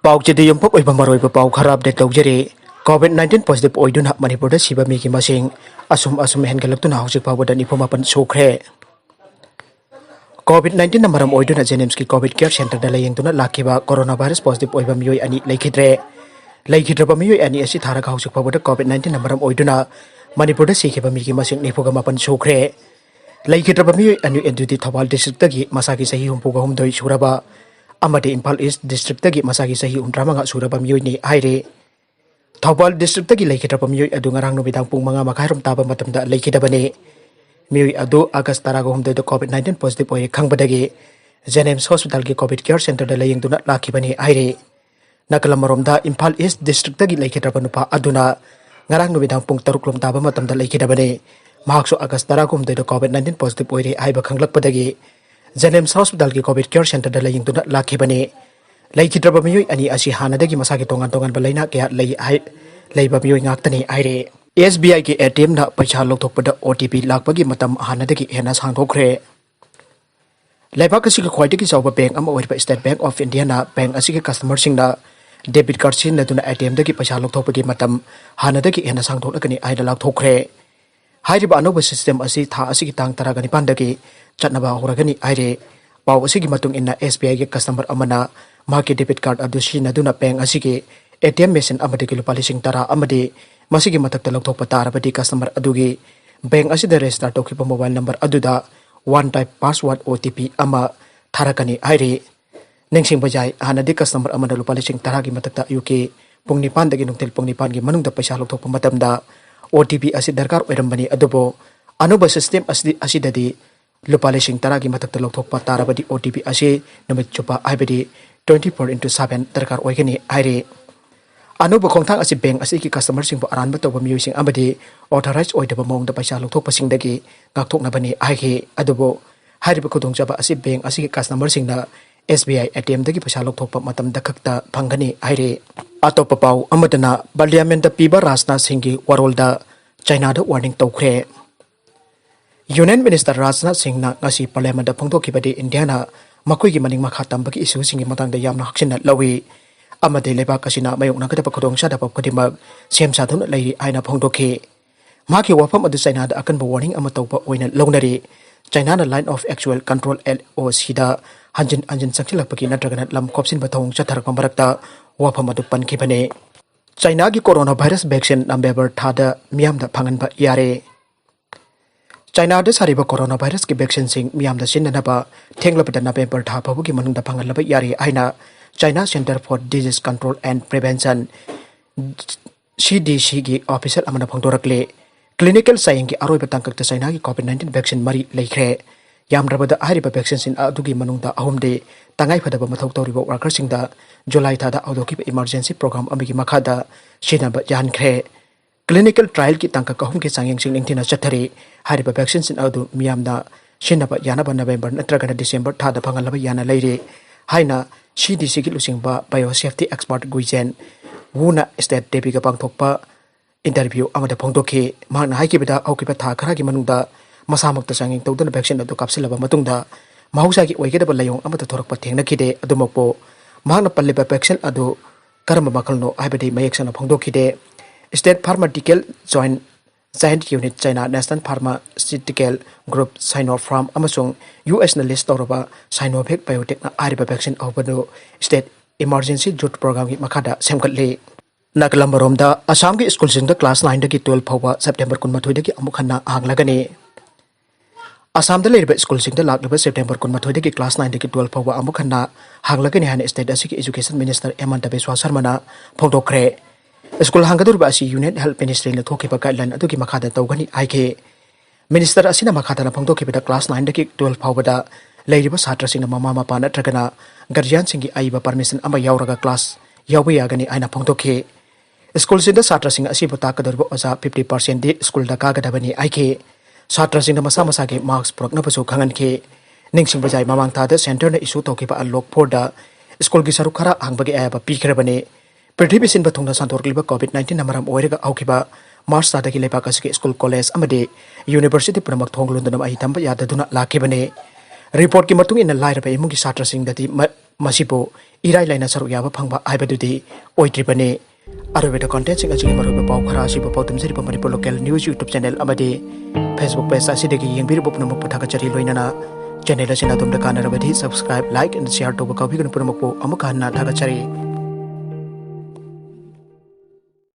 Pauchidi Yumpok Ibamaroy Pau Karab de Togeri, Covid-19 positive Oiduna Manipur Siba Miki Masing, Asum Henggatlakpa Marakta Power than Ipomapan Sukhre. Covid-19 Namaram Oiduna Zenemski Covid Care Center the Laying to Lakiba, coronavirus positive Oibamio and Lakidre. Lakidra and Yasi Thada House Power the Covid-19 Namaram Oiduna, Manipur Sikiba Miki Masing Nipogamapan Sukhre. Lakidra and you into the Tawal District Masaki Sahi Pugam Doi Suraba. Amade Impal East District tagi Masagi Sahi Drama Surabam Yuni Aire. Tawal District tagi Lakidra Mui Adungarang Nubidang Pumanga Makaram Taba Matam da Lakidabane. Mui Adu August Taragom de Covid-19 positive oy Kangbadagi. Zenems Hospital ki Covid Care Center de Laying do not Lakibani Aire. Nakalamarom Impal East District tagi Lakidra Panupa Aduna. Ngarang Nubidang Pung Taruklum Taba Matam da Lakidabane. Mahakso August Taragom de Covid-19 positive oy Aiba Hanglagani. Zenems Hospital ki Covid Care Center da Laying do not Lakibani. Laikidra Miyu ani asi Hannadagi Masaki Tongan Balena Kia Lay Babu Naktani Aire. SBI ki ATM na Peisa Louthokpada OTP lakpagi Matam Hannadagi Henna Sangdokkhre. Laibakasi Quaitiki Sauba Bank Oibagi State Bank of India na Bank Asiki customer sing na debit card sin na tuna ATM dagi Peisa Louthokpagi Matam Hannadagi Henna Sangdokkhre Aida Louthokkhre. Hairiba Anoba system asi Tha Asiki Tang Taragani Pandagi Chatnaba Horagani Aire. Pau Asiki Matung in na SBI ki customer amana Maki debit card adusi na duna Bank Asiki ATM machine Amadiki Lupalising Tara Amadi Masigi Matakta Louthokpada Pati customer adugi Bank Asida restart Toukhre mobile number aduda one type password OTP ama Tharakani Aire. Ningsing Bajai Hannadagi customer Amada Lupalising Taragi Matakta UK Pungnipan dagi Nungtil Pungnipan gi Manung da Peisa Louthokpa Matamda OTP asi darkar oirambani adubo Anuba system asidadi Lupalising Taragi Matakta Louthokpa Tarabadi OTP asi Namit Chupa Aibadi 24/7 darkar oigani Aire. Anuba Kongtang asi Bank asiki customer sing aran batawa musing amadi authorized oidaba mong da Peisa Louthokpa sing dagi ngakthok na bani aiki adubo hariba khudong jaba asi Bank asiki customer sing na SBI ATM dagi Peisa Louthokpa matam dakhakta Fanghani Aire. Atopa pau amadana Parliament da piba Rajnath Singh gi warolda China da warning Toukhre. Union Minister Rajnath Singh na ngasi Parliament da phongthokibadi India na makoi gi maning makha tambagi issue sing gi matang da yamna haksin lawi. Amade leba kasina mayong nakata pakadong sa dapat kadimag siyam sa thun lay ay na phongdokhe. Maki wafam adu China da akan warning amatawpa oina longnari. China na line of actual control LOC da hanjin saksilakpagi natragana lam kopsin batong sa Tharakpa Marakta wafam adu pankibane. China gi coronavirus vaccine November Thada Miyamda Fanghanba Yari. China da sariba coronavirus ki vaccine sing Miyamda sinnanaba thenglapida November Thapa gi manungda Fanghanlaba Yari aina China Center for Disease Control and Prevention CDC gi official amana phongdorakle clinical saying gi aroi batangkak ta China gi Covid-19 vaccine mari leikre yamrabada hariba vaccine sin adugi manungda ahumde tangai phadaba mathau toriba worker singda July thada audoki emergency program amigi makhada sinaba yankre clinical trial ki tangkak ahum ki changyeng sing ningthina chathari hariba vaccine sin adu Miyamda sinaba yanaba November natraga December thada phangalaba yana leire haina CDC ki lusingba biosafety expert Guizen Wuna state debi ka pangthokpa interview amada phongdokhe mahna haikibada aukiba tha khara gi manungda masamakta changing tawdana vaccine adu kapsilaba matungda mahausa gi oigedaba layong amada thorakpa thengna khide adumokpo mahna palliba vaccine adu karama makhalno aibadi mayeksana phongdokhide state pharmaceutical joint unit China National Pharmaceutical Group Sinopharm amasung US na list tawraba Sinovac biotech na ariba vaccine awbado state emergency jut program gi makhada semkatle naklambaromda Assam gi school sing da class 9 dagi 12 phawa September 12 dagi amuk Hanna Hanglagani. Assam da leriba school sing da laklaba September 12 dagi class 9 dagi 12 phawa amuk Hanna Hanglagani han state asiki education minister Hemmanta Sharmana phongdokkhre. School Hangadur Basi Unit Health Ministry Louthokpada guideline adugi makhada tawgani aike. Minister asina makhada na phongdokibada class 9 dagi 12 phawada leiriba satra sing mama mapa natragana guardian singi aiba permission ama yauraga class yawi yagani aina phongdokhe. School sinda satra sing asibu takadurba oza 50% di school da kagadabani aike. Satra sing masa masa ge marks prokna pasu khanganke. Ningsing bajai mamang thada center na issue tawkiba unlock for da school gi saru khara hangbagi ayaba pikhrabani. Prithibi sin bathungna santorkliba Covid-19 namaram oirega aukiba March tadagi lepak asiki school college amade university pramak thonglundana ai tamba yadaduna lakibane report की मतुंग इन लाइरबा इमुंगी सात्रसिंगदि मसिबो इराय लाइना सरुक याबा फंगबा हाइबदुदि ओइट्रिबने अरुबेद content सिंग असिगि मरुबा पाउ खरा असिबो पाउ तुमजरिबा Manipur local news YouTube channel अमदि Facebook page असिदगी यंगबिरबो पुनमक पुथागचरी लोइनना चैनल असिना तुमदा कानरबदि सब्सक्राइब लाइक एंड शेयर तोबा कबिगन पुनमकपो अमुक हन्ना थागचरी